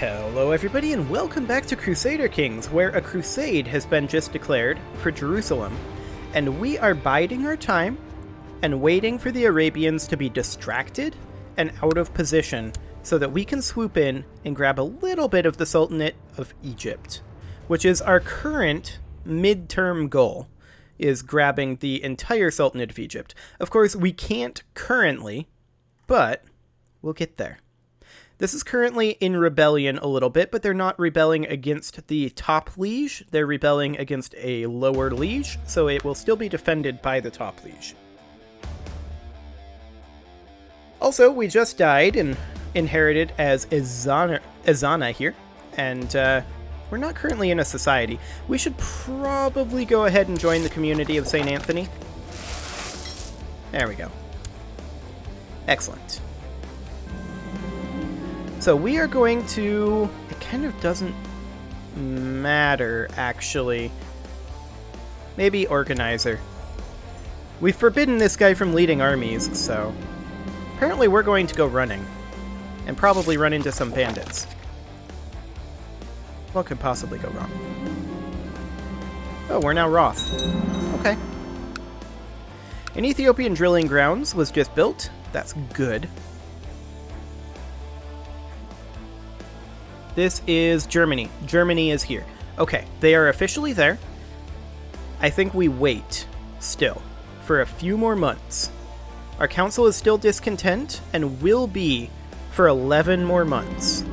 Hello everybody and welcome back to Crusader Kings, where a crusade has been just declared for Jerusalem, and we are biding our time and waiting for the Arabians to be distracted and out of position so that we can swoop in and grab a little bit of the Sultanate of Egypt, which is our current midterm goal, is grabbing the entire Sultanate of Egypt. Of course, we can't currently, but we'll get there. This is currently in rebellion a little bit, but they're not rebelling against the top liege. They're rebelling against a lower liege, so it will still be defended by the top liege. Also, we just died and inherited as Ezana here, and we're not currently in a society. We should probably go ahead and join the community of St. Anthony. There we go. Excellent. So we are going to... It kind of doesn't matter, actually. Maybe Organizer. We've forbidden this guy from leading armies, so... Apparently we're going to go running. And probably run into some bandits. What could possibly go wrong? Oh, we're now Roth. Okay. An Ethiopian drilling grounds was just built. That's good. This is Germany. Germany is here. Okay, they are officially there. I think we wait, still, for a few more months. Our council is still discontent, and will be for 11 more months.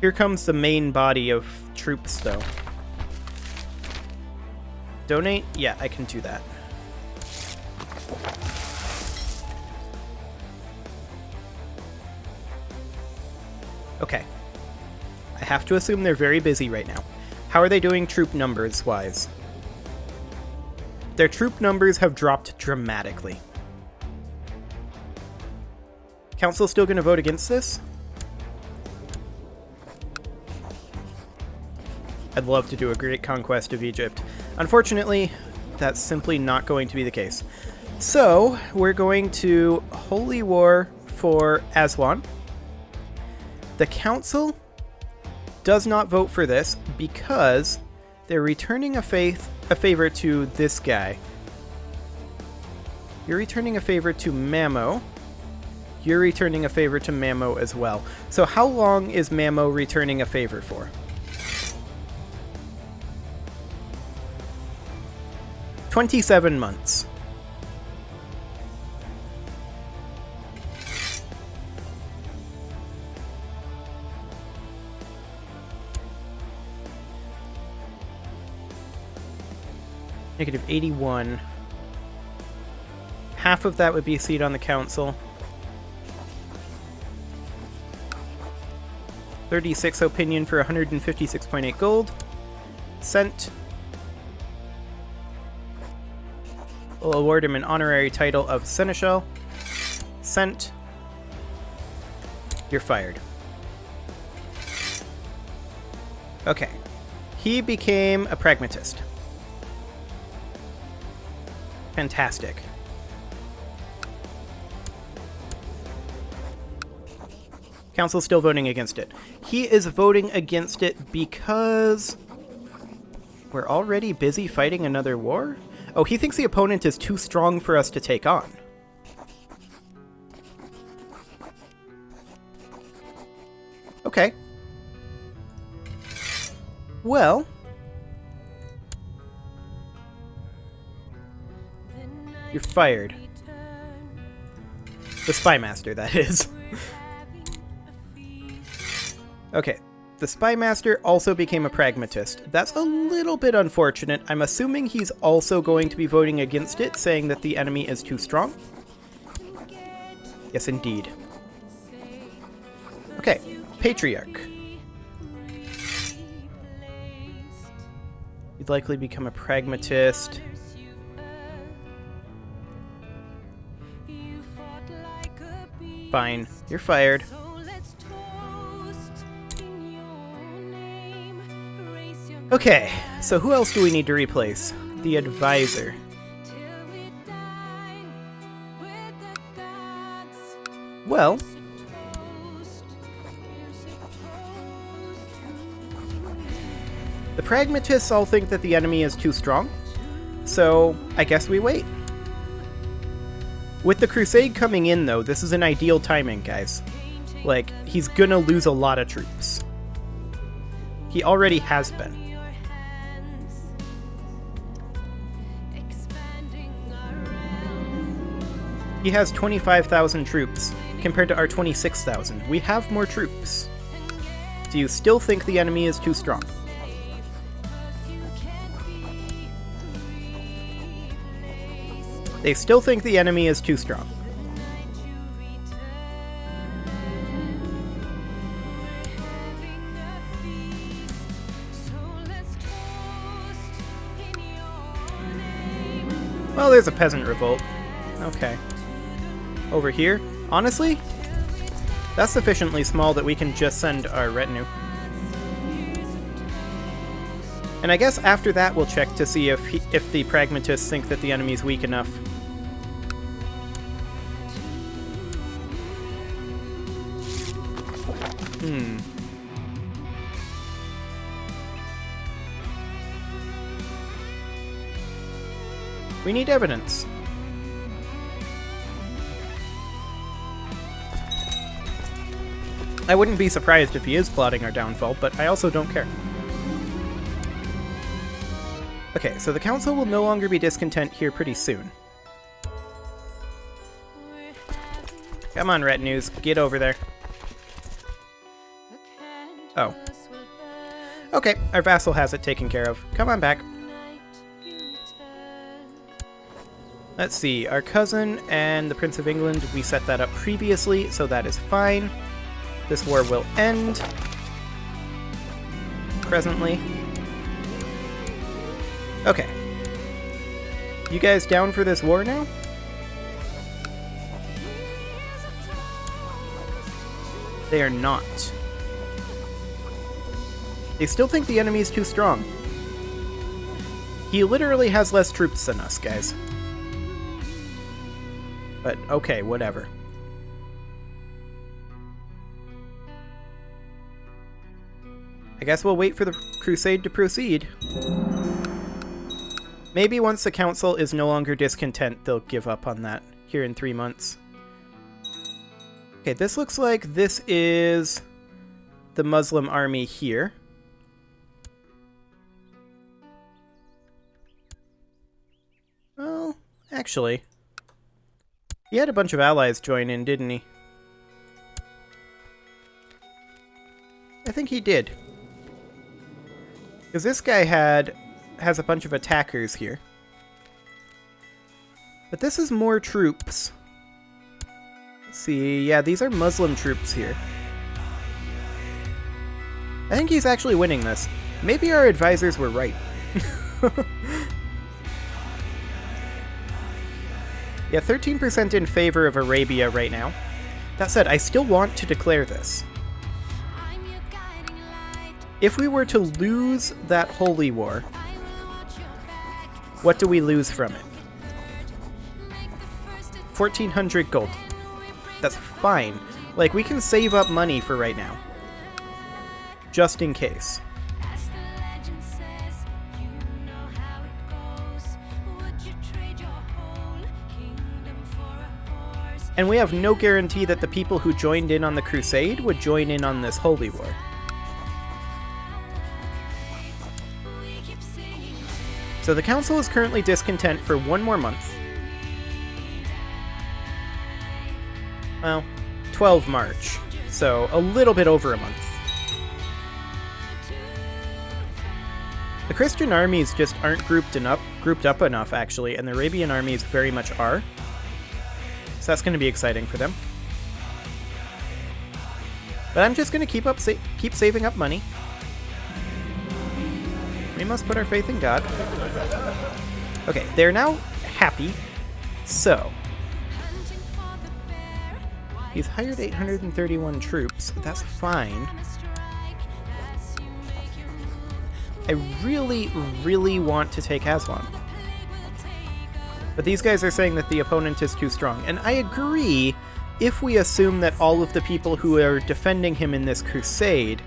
Here comes the main body of troops, though. Donate? Yeah, I can do that. Okay. I have to assume they're very busy right now. How are they doing troop numbers-wise? Their troop numbers have dropped dramatically. Council still going to vote against this? I'd love to do a great conquest of Egypt. Unfortunately, that's simply not going to be the case. So, we're going to Holy War for Aswan. The council does not vote for this because they're returning a favor to this guy. You're returning a favor to Mamo. You're returning a favor to Mamo as well. So how long is Mamo returning a favor for? "27 months. Negative 81. Half of that would be a seat on the council. 36 opinion for 156.8 gold. Sent. We'll award him an honorary title of Seneschal. Sent. You're fired. Okay. He became a pragmatist. Fantastic. Council's still voting against it. He is voting against it because we're already busy fighting another war? Oh, he thinks the opponent is too strong for us to take on. Okay. Well... You're fired. The Spy Master, that is. Okay. The Spy Master also became a pragmatist. That's a little bit unfortunate. I'm assuming he's also going to be voting against it, saying that the enemy is too strong. Yes, indeed. Okay. Patriarch. You'd likely become a pragmatist. Fine. You're fired. Okay, so who else do we need to replace? The advisor. Well, the pragmatists all think that the enemy is too strong, so I guess we wait. With the Crusade coming in, though, this is an ideal timing, guys. Like, he's gonna lose a lot of troops. He already has been. He has 25,000 troops, compared to our 26,000. We have more troops. Do you still think the enemy is too strong? They still think the enemy is too strong. Well, there's a peasant revolt. Okay. Over here? Honestly, that's sufficiently small that we can just send our retinue. And I guess after that we'll check to see if the pragmatists think that the enemy's weak enough. We need evidence. I wouldn't be surprised if he is plotting our downfall, but I also don't care. Okay, so the council will no longer be discontent here pretty soon. Come on, retinues, get over there. Oh. Okay, our vassal has it taken care of. Come on back. Let's see, our cousin and the Prince of England, we set that up previously, so that is fine. This war will end. Presently. Okay. You guys down for this war now? They are not. They still think the enemy is too strong. He literally has less troops than us, guys. But okay, whatever. I guess we'll wait for the crusade to proceed. Maybe once the council is no longer discontent, they'll give up on that here in 3 months. Okay, this looks like this is the Muslim army here. Well, actually, he had a bunch of allies join in, didn't he? I think he did. Because this guy has a bunch of attackers here. But this is more troops. Let's see, yeah, these are Muslim troops here. I think he's actually winning this. Maybe our advisors were right. Yeah, 13% in favor of Arabia right now. That said, I still want to declare this. If we were to lose that holy war, what do we lose from it? 1,400 gold. That's fine. Like, we can save up money for right now. Just in case. And we have no guarantee that the people who joined in on the crusade would join in on this holy war. So the council is currently discontent for 1 more month. Well, 12 March, so a little bit over a month. The Christian armies just aren't grouped up enough, actually, and the Arabian armies very much are. So that's going to be exciting for them. But I'm just going to keep saving up money. We must put our faith in God. Okay, they're now happy. So, he's hired 831 troops. That's fine. I really, really want to take Aswan. But these guys are saying that the opponent is too strong. And I agree, if we assume that all of the people who are defending him in this crusade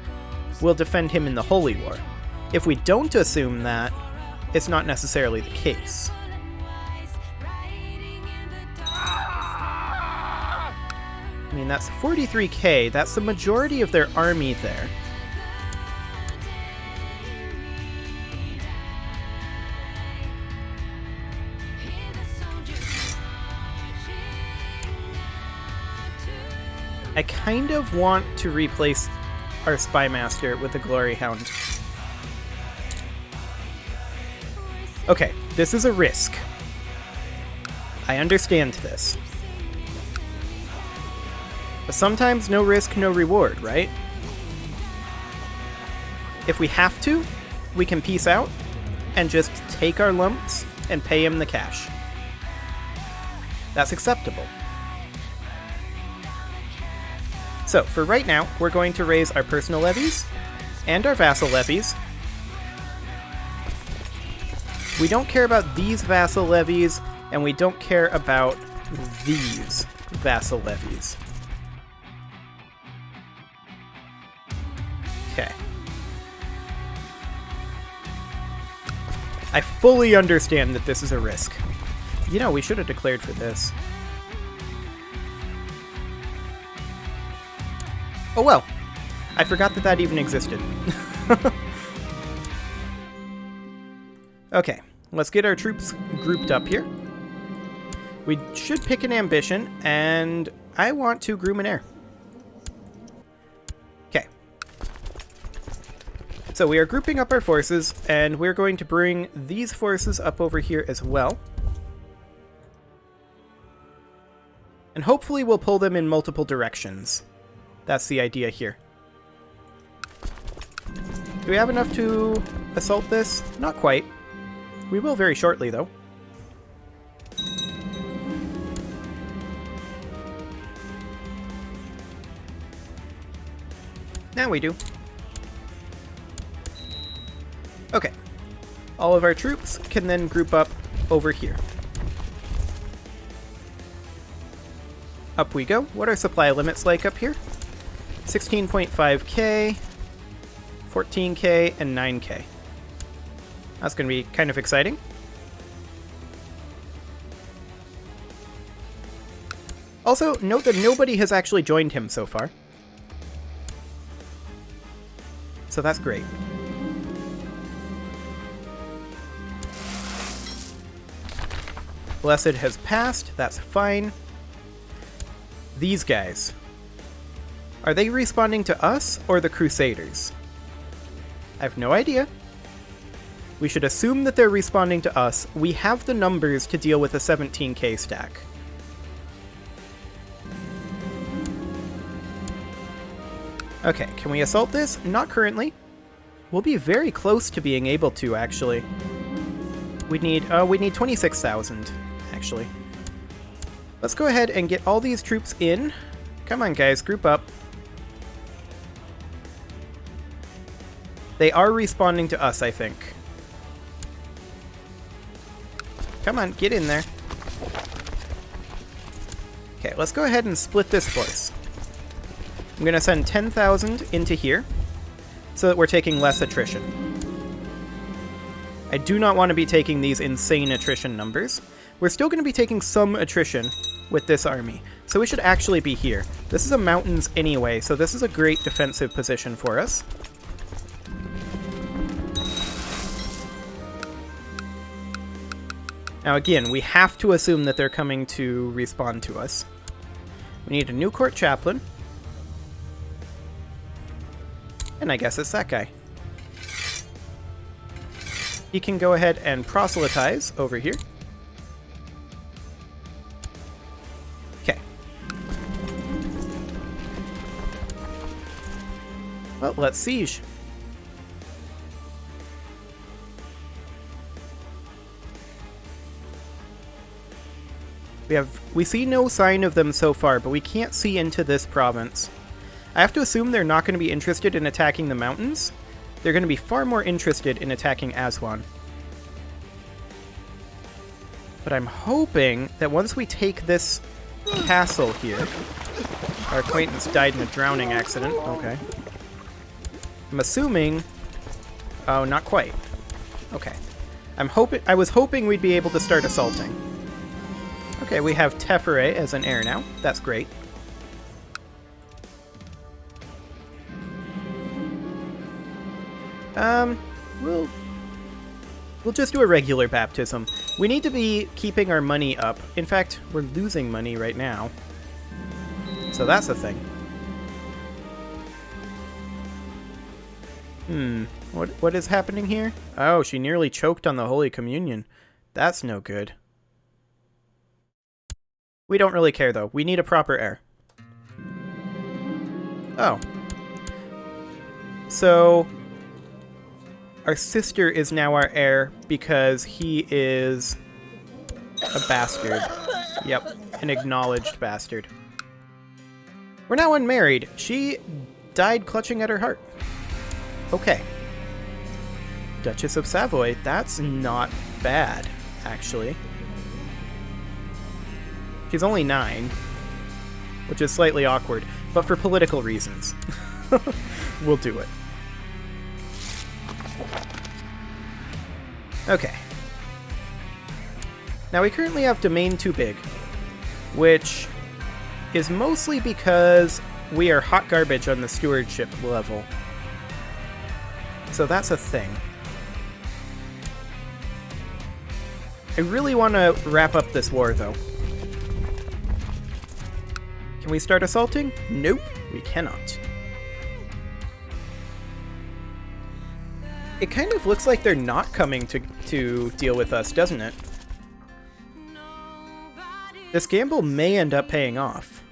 will defend him in the Holy War. If we don't assume that, it's not necessarily the case. I mean, that's 43k. That's the majority of their army there. I kind of want to replace our Spy Master with the Glory Hound. Okay, this is a risk. I understand this. But sometimes no risk, no reward, right? If we have to, we can peace out and just take our lumps and pay him the cash. That's acceptable. So, for right now, we're going to raise our personal levies and our vassal levies. We don't care about these vassal levies, and we don't care about these vassal levies. Okay. I fully understand that this is a risk. You know, we should have declared for this. Oh well, I forgot that that even existed. Okay, let's get our troops grouped up here. We should pick an ambition, and I want to groom an heir. Okay. So we are grouping up our forces, and we're going to bring these forces up over here as well. And hopefully we'll pull them in multiple directions. That's the idea here. Do we have enough to assault this? Not quite. We will very shortly, though. Now we do. Okay. All of our troops can then group up over here. Up we go. What are supply limits like up here? 16.5k, 14k, and 9k. That's going to be kind of exciting. Also, note that nobody has actually joined him so far. So that's great. Blessed has passed. That's fine. These guys. Are they responding to us or the Crusaders? I have no idea. We should assume that they're responding to us. We have the numbers to deal with a 17k stack. Okay, can we assault this? Not currently. We'll be very close to being able to, actually. We need 26,000, actually. Let's go ahead and get all these troops in. Come on, guys, group up. They are responding to us, I think. Come on, get in there. Okay, let's go ahead and split this force. I'm going to send 10,000 into here so that we're taking less attrition. I do not want to be taking these insane attrition numbers. We're still going to be taking some attrition with this army, so we should actually be here. This is a mountains anyway, so this is a great defensive position for us. Now again, we have to assume that they're coming to respond to us. We need a new court chaplain. And I guess it's that guy. He can go ahead and proselytize over here. Okay. Well, let's siege. We see no sign of them so far, but we can't see into this province. I have to assume they're not going to be interested in attacking the mountains. They're going to be far more interested in attacking Aswan. But I'm hoping that once we take this castle here, Our acquaintance died in a drowning accident. Okay. I'm assuming... Oh, not quite. Okay. I was hoping we'd be able to start assaulting. Okay, we have Tefere as an heir now. That's great. We'll just do a regular baptism. We need to be keeping our money up. In fact, we're losing money right now. So that's a thing. What is happening here? Oh, she nearly choked on the Holy Communion. That's no good. We don't really care, though. We need a proper heir. Oh. So... our sister is now our heir because he is a bastard. Yep, an acknowledged bastard. We're now unmarried. She died clutching at her heart. Okay. Duchess of Savoy. That's not bad, actually. She's only 9, which is slightly awkward, but for political reasons. We'll do it. Okay. Now we currently have Domain Too Big, which is mostly because we are hot garbage on the stewardship level. So that's a thing. I really want to wrap up this war, though. Can we start assaulting? Nope, we cannot. It kind of looks like they're not coming to deal with us, doesn't it? This gamble may end up paying off.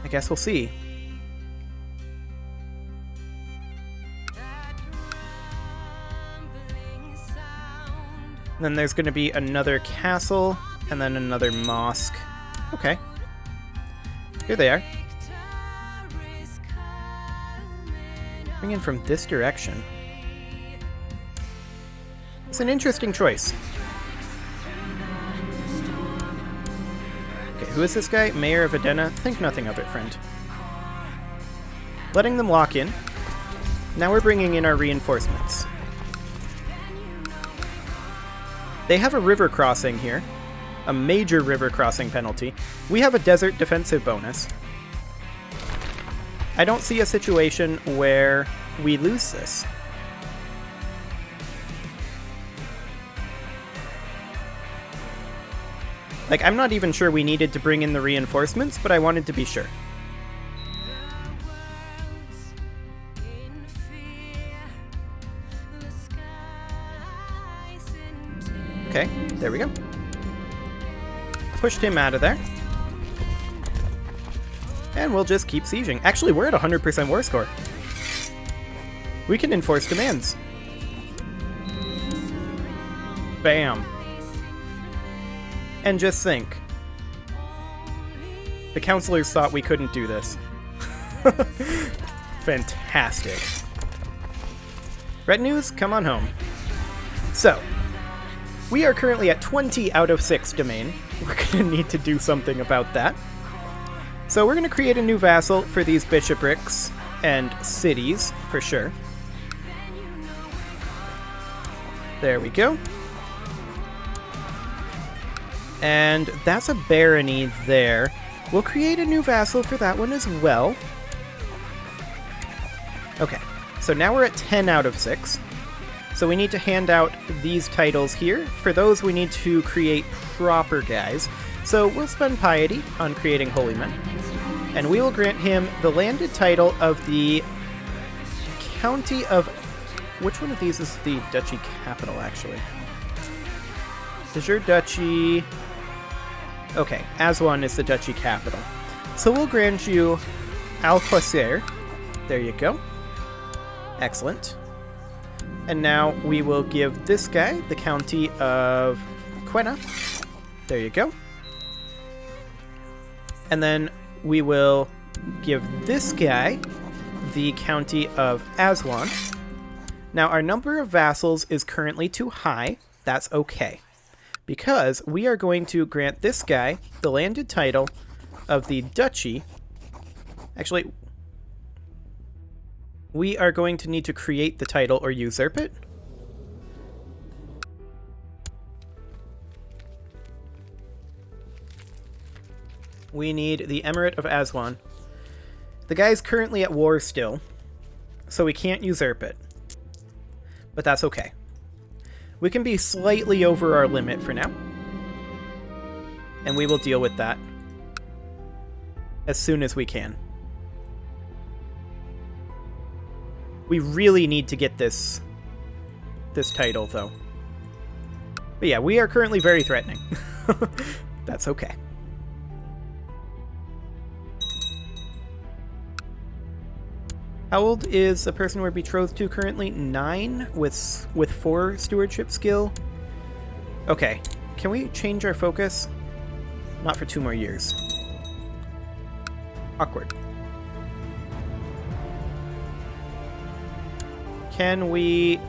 I guess we'll see. Then there's going to be another castle, and then another mosque. Okay. Here they are. Coming in from this direction. It's an interesting choice. Okay, who is this guy? Mayor of Edena? Think nothing of it, friend. Letting them lock in. Now we're bringing in our reinforcements. They have a river crossing here. A major river crossing penalty. We have a desert defensive bonus. I don't see a situation where we lose this. Like, I'm not even sure we needed to bring in the reinforcements, but I wanted to be sure. Okay, there we go. Pushed him out of there. And we'll just keep sieging. Actually, we're at 100% war score. We can enforce demands. Bam. And just think. The counselors thought we couldn't do this. Fantastic. Retinues, come on home. So, we are currently at 20 out of 6 domain. We're going to need to do something about that. So we're going to create a new vassal for these bishoprics and cities, for sure. There we go. And that's a barony there. We'll create a new vassal for that one as well. Okay, so now we're at 10 out of 6. So we need to hand out these titles here. For those, we need to create proper guys. So we'll spend piety on creating holy men. And we will grant him the landed title of the county of... Which one of these is the duchy capital, actually? Is your duchy... Okay, Aswan is the duchy capital. So we'll grant you Alquacer. There you go. Excellent. And now we will give this guy the county of Quena. There you go. And then we will give this guy the county of Aswan. Now, our number of vassals is currently too high. That's okay. because we are going to grant this guy the landed title of the Duchy. Actually, we are going to need to create the title or usurp it. We need the Emirate of Aswan. The guy's currently at war still, so we can't usurp it. But that's okay. We can be slightly over our limit for now. And we will deal with that as soon as we can. We really need to get this title, though. But yeah, we are currently very threatening. That's okay. How old is the person we're betrothed to currently? 9 with 4 stewardship skill. Okay, can we change our focus? Not for 2 more years. Awkward. Can we...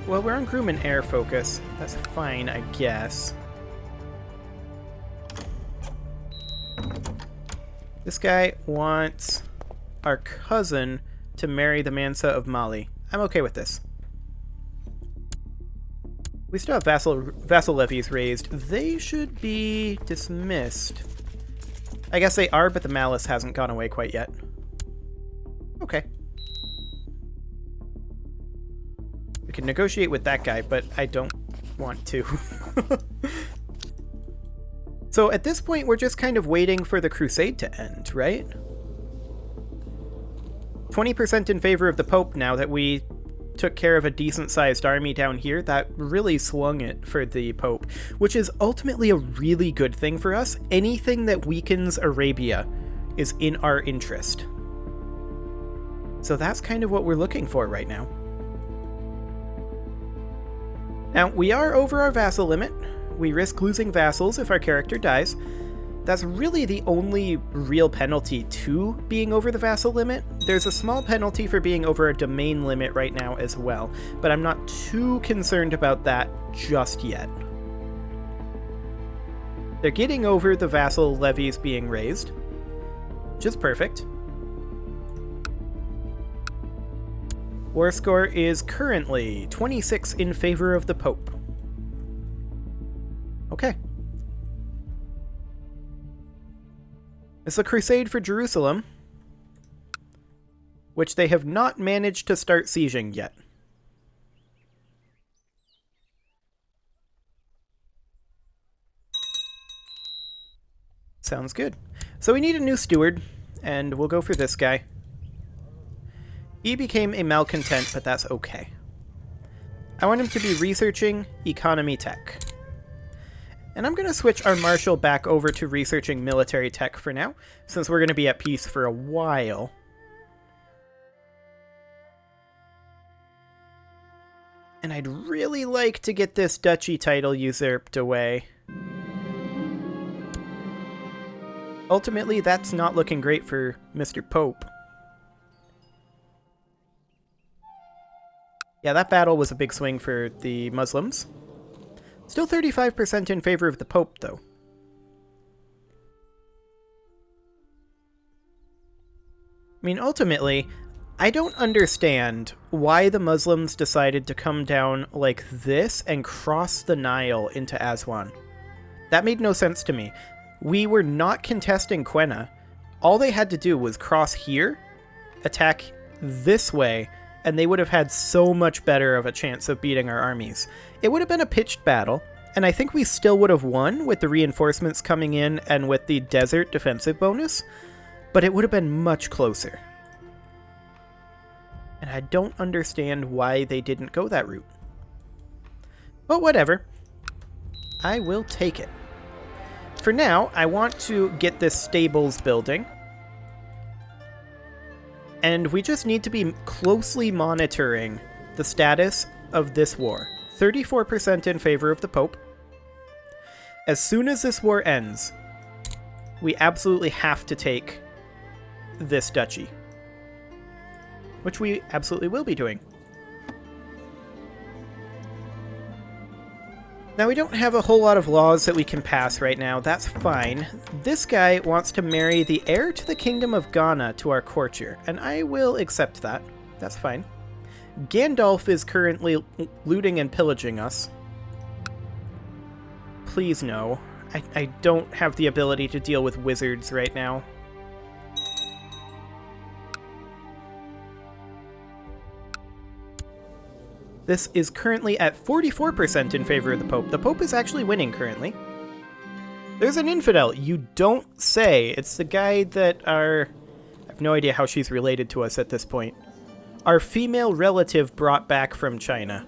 Well, we're on groom and heir focus. That's fine, I guess. This guy wants our cousin to marry the Mansa of Mali. I'm okay with this. We still have vassal levies raised. They should be dismissed. I guess they are, but the malice hasn't gone away quite yet. Okay. We can negotiate with that guy, but I don't want to. So at this point, we're just kind of waiting for the crusade to end, right? 20% in favor of the Pope now that we took care of a decent-sized army down here. That really swung it for the Pope, which is ultimately a really good thing for us. Anything that weakens Arabia is in our interest. So that's kind of what we're looking for right now. Now, we are over our vassal limit. We risk losing vassals if our character dies. That's really the only real penalty to being over the vassal limit. There's a small penalty for being over a domain limit right now as well, but I'm not too concerned about that just yet. They're getting over the vassal levies being raised, which is perfect. War score is currently 26 in favor of the Pope. Okay. It's a crusade for Jerusalem, which they have not managed to start sieging yet. Sounds good. So we need a new steward, and we'll go for this guy. He became a malcontent, but that's okay. I want him to be researching economy tech. And I'm going to switch our marshal back over to researching military tech for now, since we're going to be at peace for a while. And I'd really like to get this duchy title usurped away. Ultimately, that's not looking great for Mr. Pope. Yeah, that battle was a big swing for the Muslims. Still 35% in favor of the Pope, though. I mean, ultimately, I don't understand why the Muslims decided to come down like this and cross the Nile into Aswan. That made no sense to me. We were not contesting Quenya. All they had to do was cross here, attack this way, and they would have had so much better of a chance of beating our armies. It would have been a pitched battle, and I think we still would have won with the reinforcements coming in and with the desert defensive bonus, but it would have been much closer. And I don't understand why they didn't go that route. But whatever. I will take it. For now, I want to get this stables building. And we just need to be closely monitoring the status of this war. 34% in favor of the Pope. As soon as this war ends, we absolutely have to take this duchy. Which we absolutely will be doing. Now, we don't have a whole lot of laws that we can pass right now. That's fine. This guy wants to marry the heir to the Kingdom of Ghana to our courtier, and I will accept that. That's fine. Gandalf is currently looting and pillaging us. Please no. I don't have the ability to deal with wizards right now. This is currently at 44% in favor of the Pope. The Pope is actually winning currently. There's an infidel. You don't say. It's the guy that I have no idea how she's related to us at this point. Our female relative brought back from China.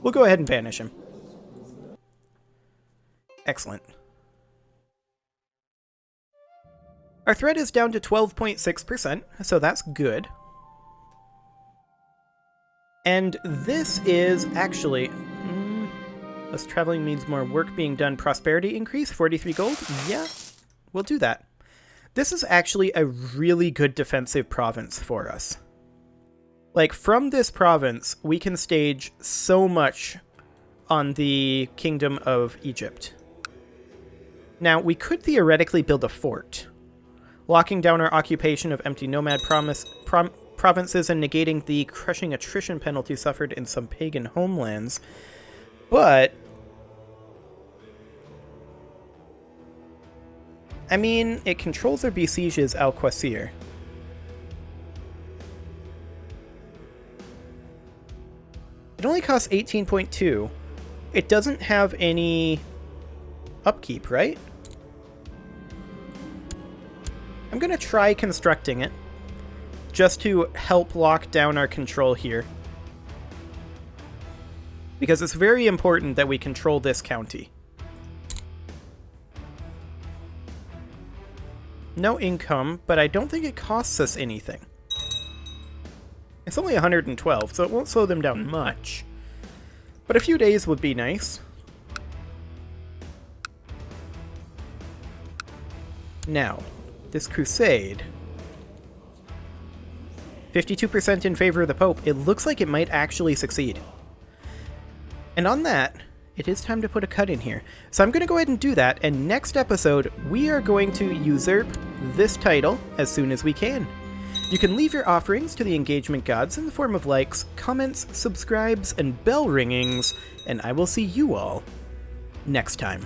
We'll go ahead and banish him. Excellent. Our threat is down to 12.6%, so that's good. And this is actually... less traveling means more work being done. Prosperity increase, 43 gold? Yeah, we'll do that. This is actually a really good defensive province for us. Like, from this province, we can stage so much on the Kingdom of Egypt. Now, we could theoretically build a fort, locking down our occupation of empty nomad provinces and negating the crushing attrition penalty suffered in some pagan homelands. But I mean, it controls or besieges Al-Qasir. It only costs 18.2. It doesn't have any upkeep, right? I'm gonna try constructing it, just to help lock down our control here. Because it's very important that we control this county. No income, but I don't think it costs us anything. It's only 112, so it won't slow them down much. But a few days would be nice. Now, this crusade... 52% in favor of the Pope. It looks like it might actually succeed. And on that, it is time to put a cut in here. So I'm going to go ahead and do that, and next episode, we are going to usurp this title as soon as we can. You can leave your offerings to the engagement gods in the form of likes, comments, subscribes, and bell ringings, and I will see you all next time.